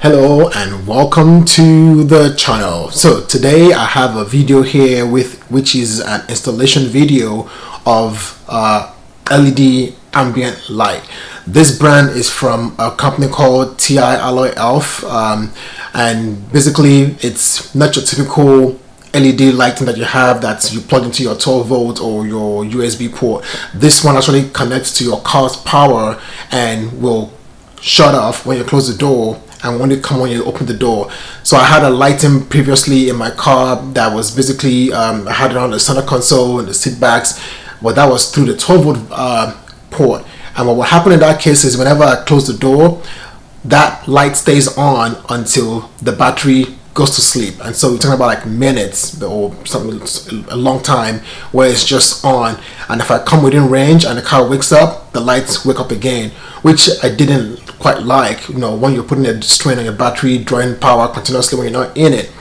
Hello and welcome to the channel. So today I have a video here which is an installation video of LED ambient light. This brand is from a company called Tialloyelf, and basically it's not your typical LED lighting that you have that you plug into your 12 volt or your USB port. This one actually connects to your car's power and will shut off when you close the door and when you open the door. So I had a lighting previously in my car that was basically I had it on the center console and the seat backs, but that was through the 12 volt port. And what will happen in that case is whenever I close the door, that light stays on until the battery goes to sleep. And so we're talking about like minutes or something, a long time where it's just on. And if I come within range and the car wakes up, the lights wake up again, which I didn't quite like, you know, when you're putting a strain on your battery, drawing power continuously when you're not in it.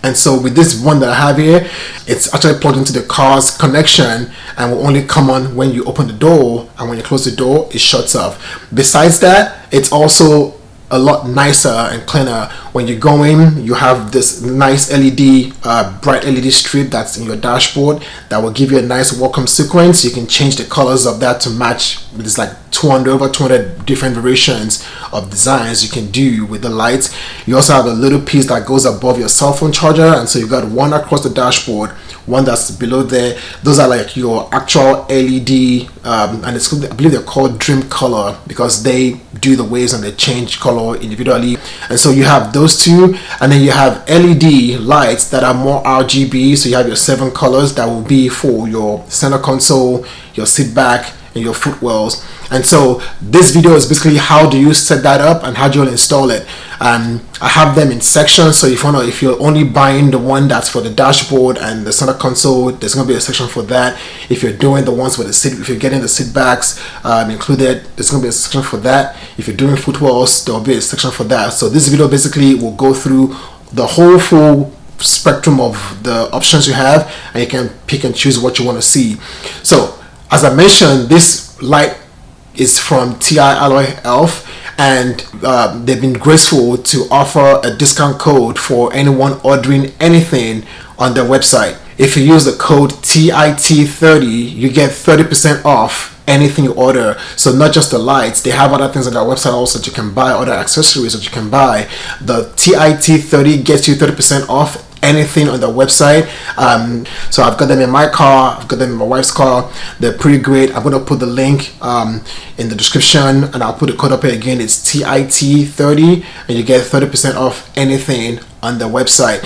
And so with this one that I have here, it's actually plugged into the car's connection and will only come on when you open the door, and when you close the door it shuts off. Besides that, it's also a lot nicer and cleaner. When you go in, you have this nice LED, bright LED strip that's in your dashboard that will give you a nice welcome sequence. You can change the colors of that to match. There's like over 200 different variations of designs you can do with the lights. You also have a little piece that goes above your cell phone charger, and so you got one across the dashboard, one that's below there. Those are like your actual LED, and it's, I believe they're called Dream Color because they do the waves and they change color individually. And so you have those two, and then you have LED lights that are more RGB. So you have your 7 colors that will be for your center console, your seat back, and your footwells. And so this video is basically how do you set that up and how do you install it. I have them in sections, so if you're only buying the one that's for the dashboard and the center console, there's going to be a section for that. If you're doing the ones with the seat, if you're getting the seat backs included, there's going to be a section for that. If you're doing footwells, there will be a section for that. So this video basically will go through the whole full spectrum of the options you have, and you can pick and choose what you want to see. So as I mentioned, this light is from Tialloyelf, and they've been graceful to offer a discount code for anyone ordering anything on their website. If you use the code TIT30, you get 30% off anything you order. So not just the lights, they have other things on their website also that you can buy, other accessories that you can buy. The TIT30 gets you 30% off anything on the website. So I've got them in my car, I've got them in my wife's car. They're pretty great. I'm going to put the link in the description, and I'll put the code up here again. It's TIT30, and you get 30% off anything on the website.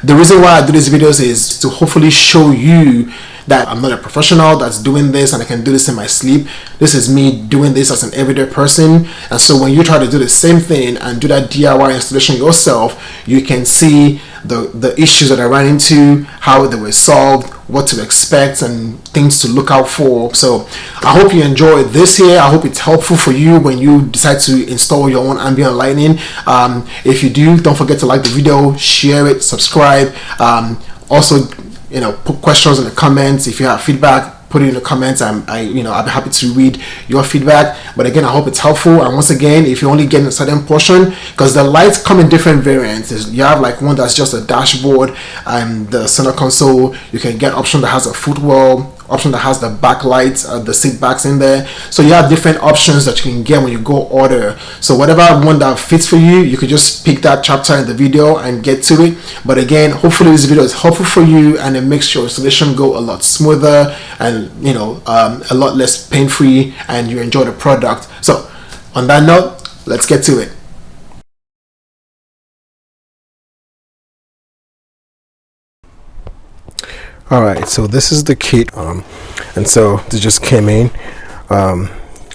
The reason why I do these videos is to hopefully show you that I'm not a professional that's doing this and I can do this in my sleep. This is me doing this as an everyday person. And so when you try to do the same thing and do that DIY installation yourself, you can see the issues that I ran into, how they were solved, what to expect, and things to look out for. So I hope you enjoyed this here. I hope it's helpful for you when you decide to install your own ambient lighting. If you do, don't forget to like the video, share it, subscribe. Also, put questions in the comments. If you have feedback, put it in the comments. I'll be happy to read your feedback. But again, I hope it's helpful. And once again, if you're only getting a certain portion, because the lights come in different variants. You have like one that's just a dashboard and the center console. You can get option that has a footwell, option that has the backlights, the seat backs in there. So you have different options that you can get when you go order. So whatever one that fits for you, you could just pick that chapter in the video and get to it. But again, hopefully this video is helpful for you and it makes your installation go a lot smoother and a lot less pain-free, and you enjoy the product. So on that note, let's get to it. Alright, so this is the kit, and so this just came in.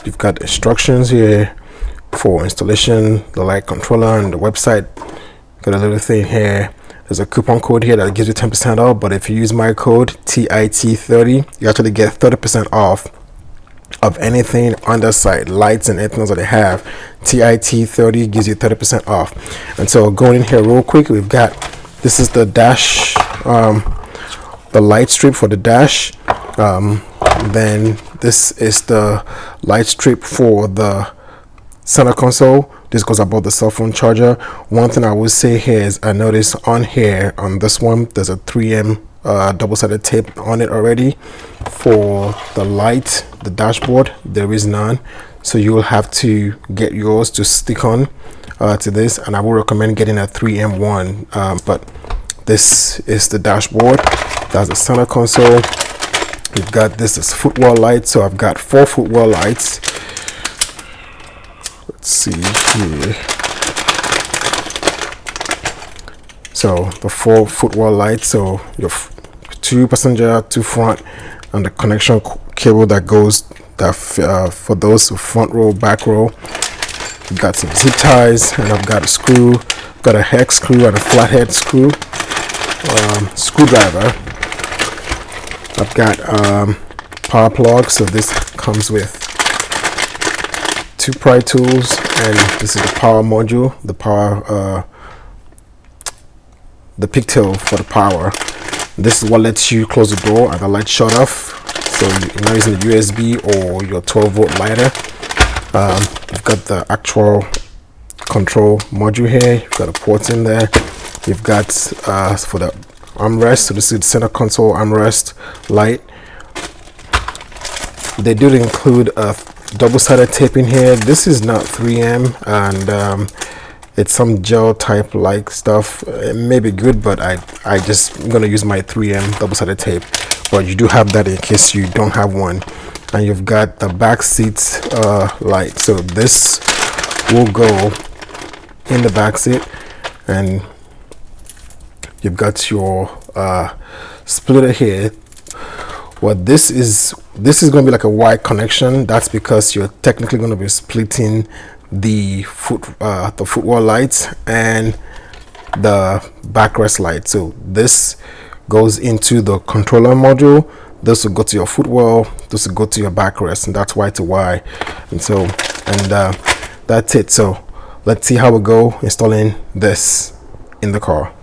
You've got the instructions here for installation, the light controller, and the website. Got a little thing here. There's a coupon code here that gives you 10% off, but if you use my code TIT30, you actually get 30% off of anything on the site, lights and anything else that they have. TIT30 gives you 30% off. And so going in here real quick, we've got, this is the dash, the light strip for the dash. Then this is the light strip for the center console. This goes above the cell phone charger. One thing I would say here is I noticed on here on this one there's a 3M double-sided tape on it already. For the light, the dashboard, there is none, so you will have to get yours to stick on to this, and I would recommend getting a 3M one. But this is the dashboard. That's the center console. You've got this is Footwell light, so I've got 4 Footwell lights. Let's see here. So the 4 Footwell lights, so your 2 passenger, 2 front, and the connection cable that goes for those front row, back row. We've got some zip ties, and I've got a screw. I've got a hex screw and a flathead screw, screwdriver. I've got power plug, so this comes with 2 pry tools, and this is the power module, the power, the pigtail for the power. This is what lets you close the door and the light shut off. So you're not using the USB or your 12-volt lighter. You've got the actual control module here. You've got a port in there. You've got for the armrest, so this is the center console armrest light. They did include a double-sided tape in here. This is not 3M, and it's some gel type like stuff. It may be good, but I just gonna use my 3M double-sided tape. But you do have that in case you don't have one. And you've got the back seats light, so this will go in the back seat, and you've got your splitter here. What this is going to be like a wide connection. That's because you're technically going to be splitting the Footwell lights and the backrest light. So this goes into the controller module. This will go to your Footwell. This will go to your backrest, and that's why it's a Y. And so, and that's it. So let's see how we go installing this in the car.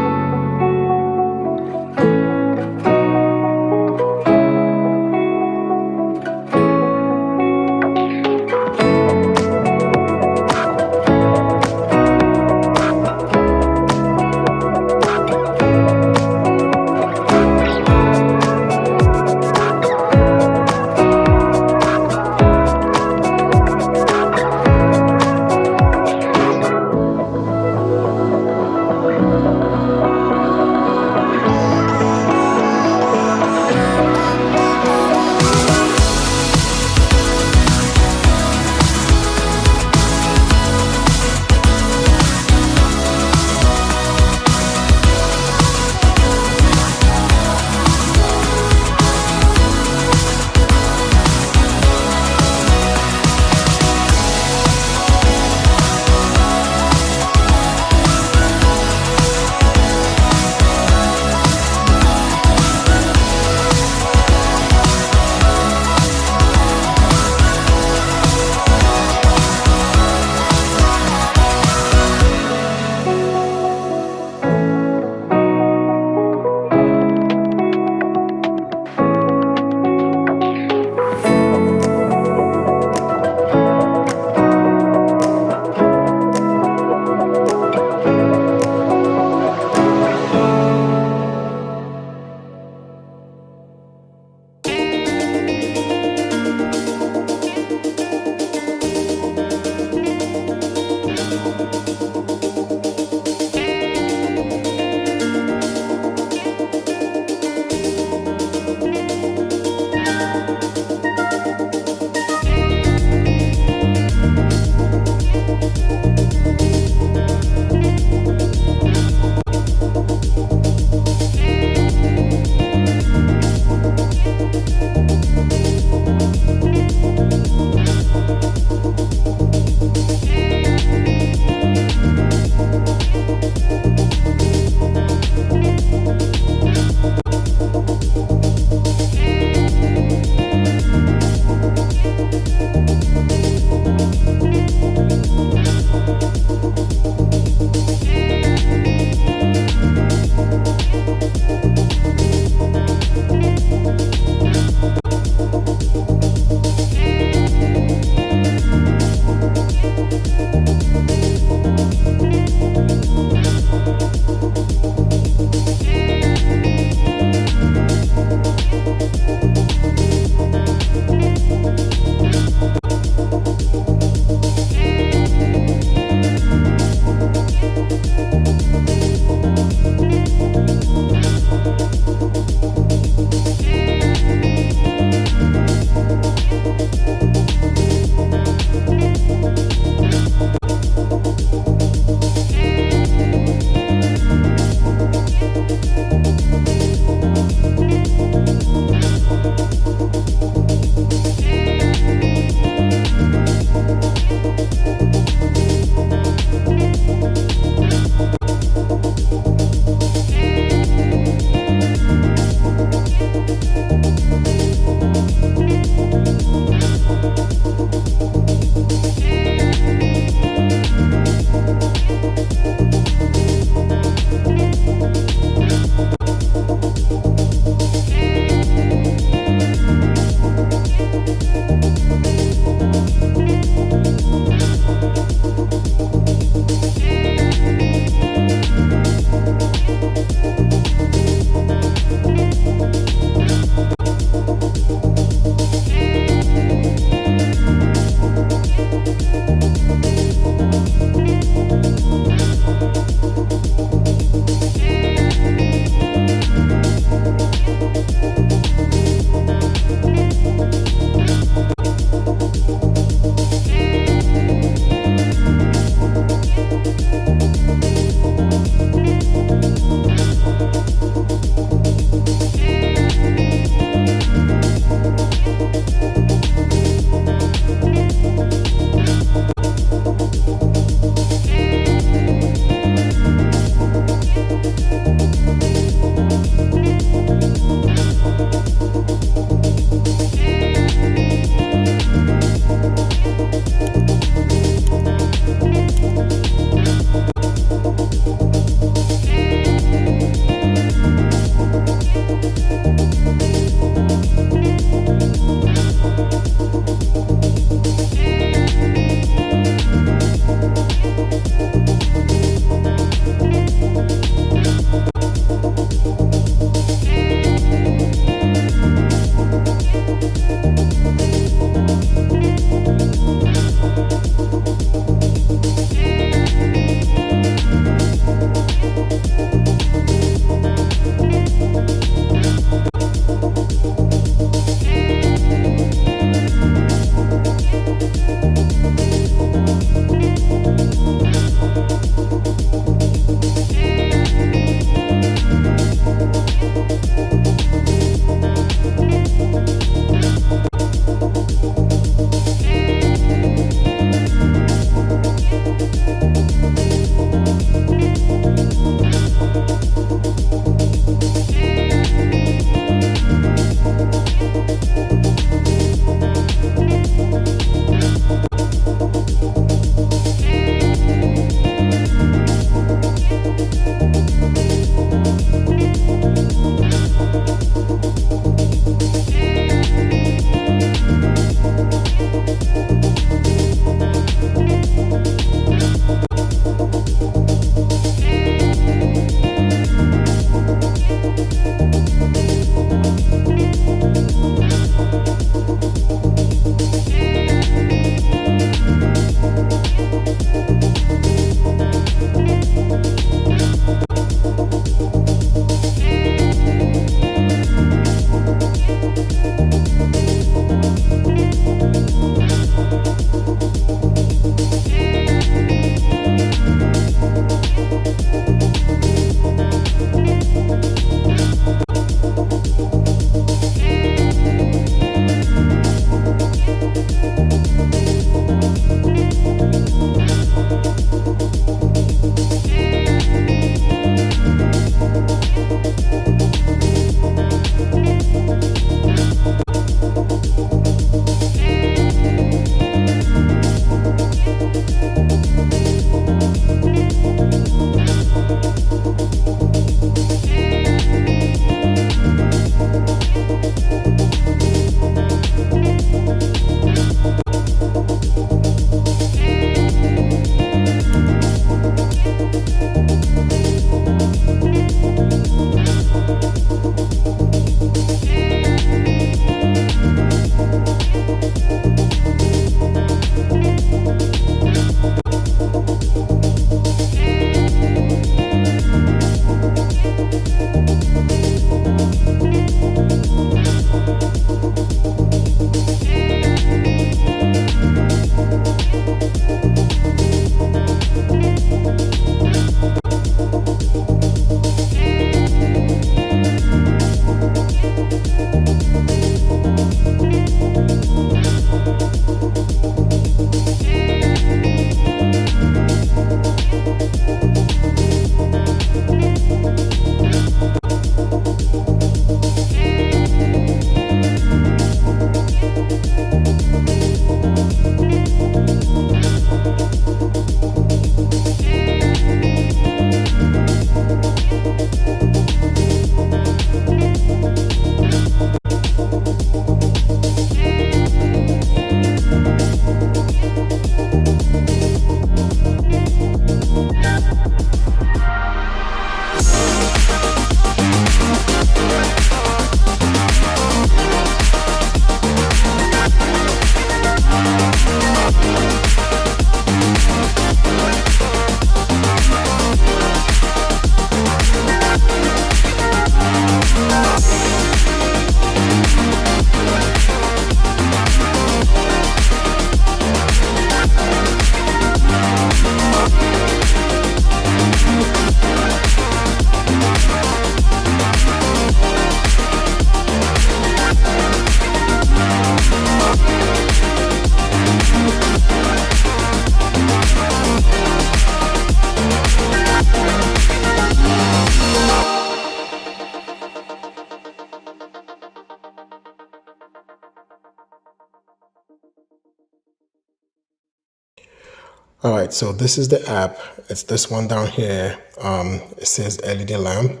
All right, so this is the app. It's this one down here. It says LED lamp.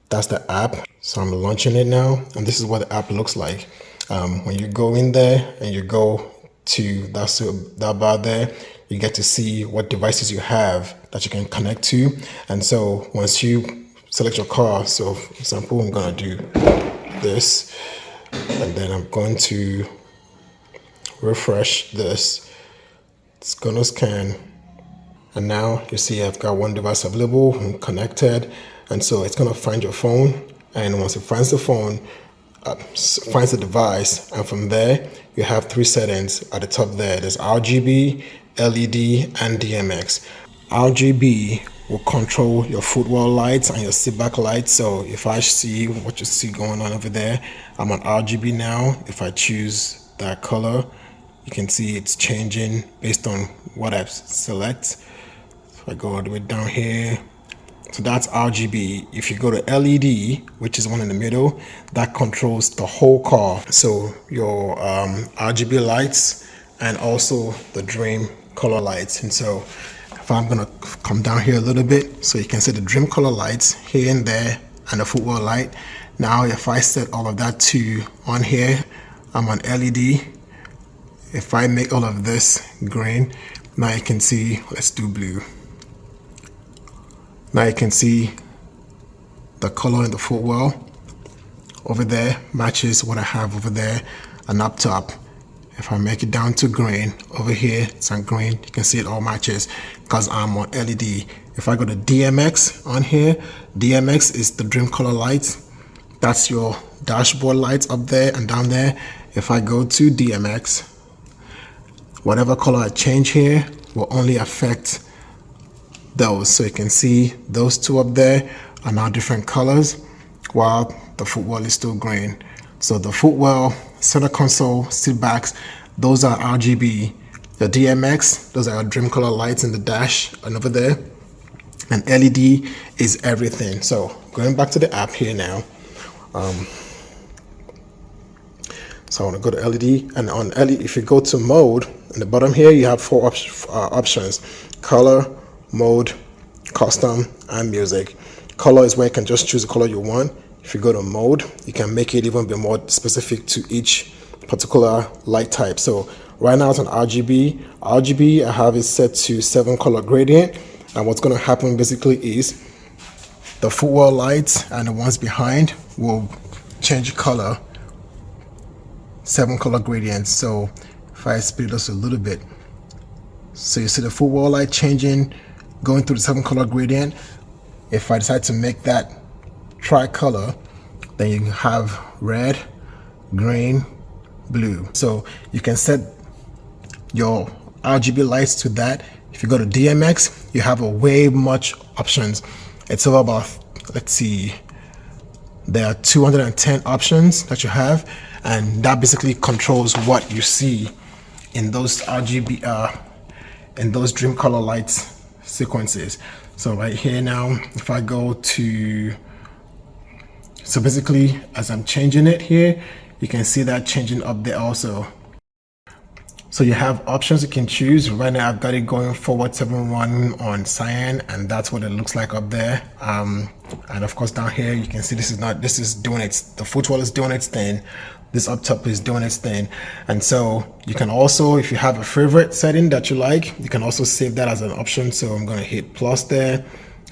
That's the app. So I'm launching it now, and this is what the app looks like. When you go in there and you go to that bar there, you get to see what devices you have that you can connect to. And so once you select your car, so for example, I'm gonna do this, and then I'm going to refresh this. It's gonna scan, and now you see I've got one device available and connected, and so it's gonna find your phone, and once it finds the phone, finds the device, and from there you have three settings at the top there. There's RGB, LED, and DMX. RGB will control your footwell lights and your seatback lights. So if I see what you see going on over there, I'm on RGB now. If I choose that color, you can see it's changing based on what I select. If I go all the way down here, so that's RGB. If you go to LED, which is one in the middle, that controls the whole car. So your RGB lights and also the dream color lights. And so if I'm gonna come down here a little bit, so you can see the dream color lights here and there and the footwell light. Now if I set all of that to on here, I'm on LED. If I make all of this green, now you can see, let's do blue. Now you can see the color in the footwell over there matches what I have over there, and up top, if I make it down to green, over here it's on green, you can see it all matches because I'm on LED. If I go to DMX on here, DMX is the dream color lights. That's your dashboard lights up there and down there. If I go to DMX, whatever color I change here will only affect those. So you can see those two up there are now different colors while the footwell is still green. So the footwell, center console, seat backs, those are RGB. The DMX, those are our dream color lights in the dash and over there. And LED is everything. So going back to the app here now. So I want to go to LED, and on LED, if you go to mode, in the bottom here, you have four options: color, mode, custom, and music. Color is where you can just choose the color you want. If you go to mode, you can make it even be more specific to each particular light type. So right now it's on RGB. RGB I have it set to 7 color gradient, and what's going to happen basically is the footwell lights and the ones behind will change color, 7 color gradients. So if I speed this a little bit, so you see the footwell light changing, going through the 7 color gradient. If I decide to make that tricolor, then you have red, green, blue. So you can set your RGB lights to that. If you go to DMX, you have a way much options. It's over about, let's see, there are 210 options that you have, and that basically controls what you see in those RGB in those dream color lights sequences. So right here now, if I go to, so basically as I'm changing it here, you can see that changing up there also. So you have options you can choose. Right now I've got it going forward 7-1 on cyan, and that's what it looks like up there. And of course down here you can see this is doing its, the footwell is doing its thing. This up top is doing its thing. And so you can also, if you have a favorite setting that you like, you can also save that as an option. So I'm gonna hit plus there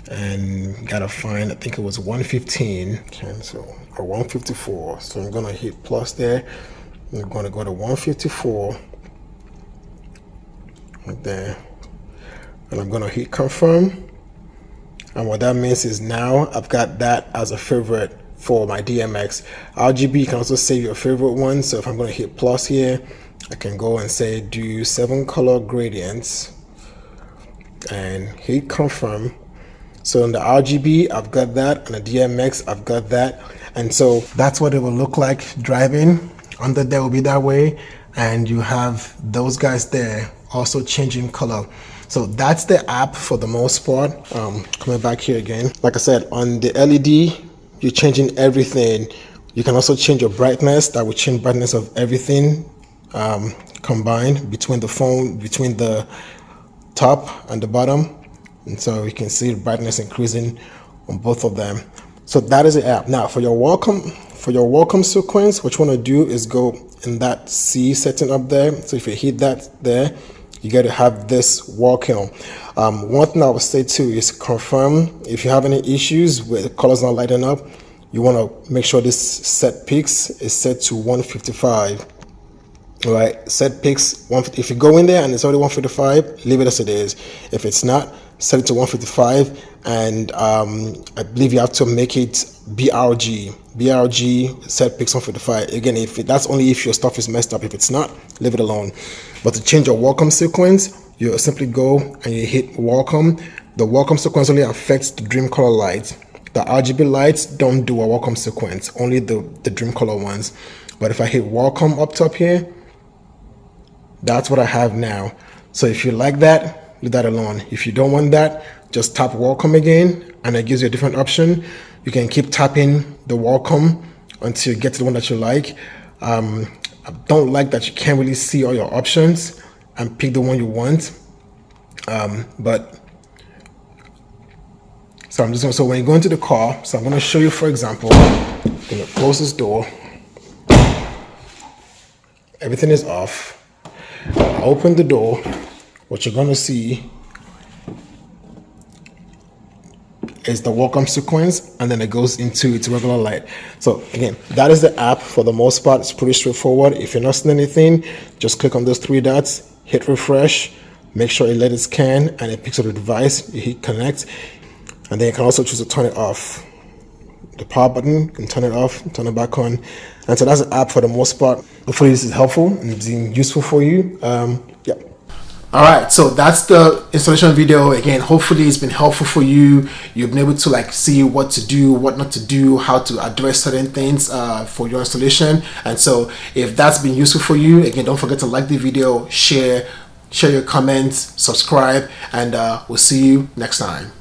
and gotta find, I think it was 115, cancel, or 154. So I'm gonna hit plus there. I'm gonna go to 154. Right there, and I'm gonna hit confirm, and what that means is now I've got that as a favorite for my DMX. RGB, you can also save your favorite one. So if I'm gonna hit plus here, I can go and say do 7 color gradients and hit confirm. So in the RGB I've got that, and the DMX I've got that, and so that's what it will look like driving. Under there will be that way, and you have those guys there also changing color. So that's the app for the most part. Coming back here again, like I said, on the LED you're changing everything. You can also change your brightness. That will change brightness of everything combined between the phone, between the top and the bottom, and so you can see the brightness increasing on both of them. So that is the app. Now for your welcome sequence, what you want to do is go in that C setting up there. So if you hit that there, you got to have this welcome. One thing I would say too is confirm if you have any issues with the colors not lighting up. You want to make sure this set pix is set to 155. All right, set pix. If you go in there and it's already 155, leave it as it is. If it's not, set it to 155, and I believe you have to make it BRG set pix 155. Again, if that's only if your stuff is messed up. If it's not, leave it alone. But to change your welcome sequence, you simply go and you hit welcome. The welcome sequence only affects the dream color lights. The RGB lights don't do a welcome sequence, only the dream color ones. But if I hit welcome up top here, that's what I have now. So if you like that, leave that alone. If you don't want that, just tap welcome again, and it gives you a different option. You can keep tapping the welcome until you get to the one that you like. I don't like that you can't really see all your options and pick the one you want. So when you go into the car, so I'm going to show you, for example, I'm going to close this door. Everything is off. I open the door. What you're going to see is the welcome sequence, and then it goes into its regular light. So again, that is the app. For the most part, it's pretty straightforward. If you're not seeing anything, just click on those three dots, hit refresh, make sure it let it scan, and it picks up the device. You hit connect, and then you can also choose to turn it off. The power button, you can turn it off, turn it back on. And so that's the app for the most part. Hopefully this is helpful and useful for you. Yeah. All right, so that's the installation video. Again, hopefully it's been helpful for you. You've been able to like see what to do, what not to do, how to address certain things for your installation. And so if that's been useful for you, again, don't forget to like the video, share your comments, subscribe, and we'll see you next time.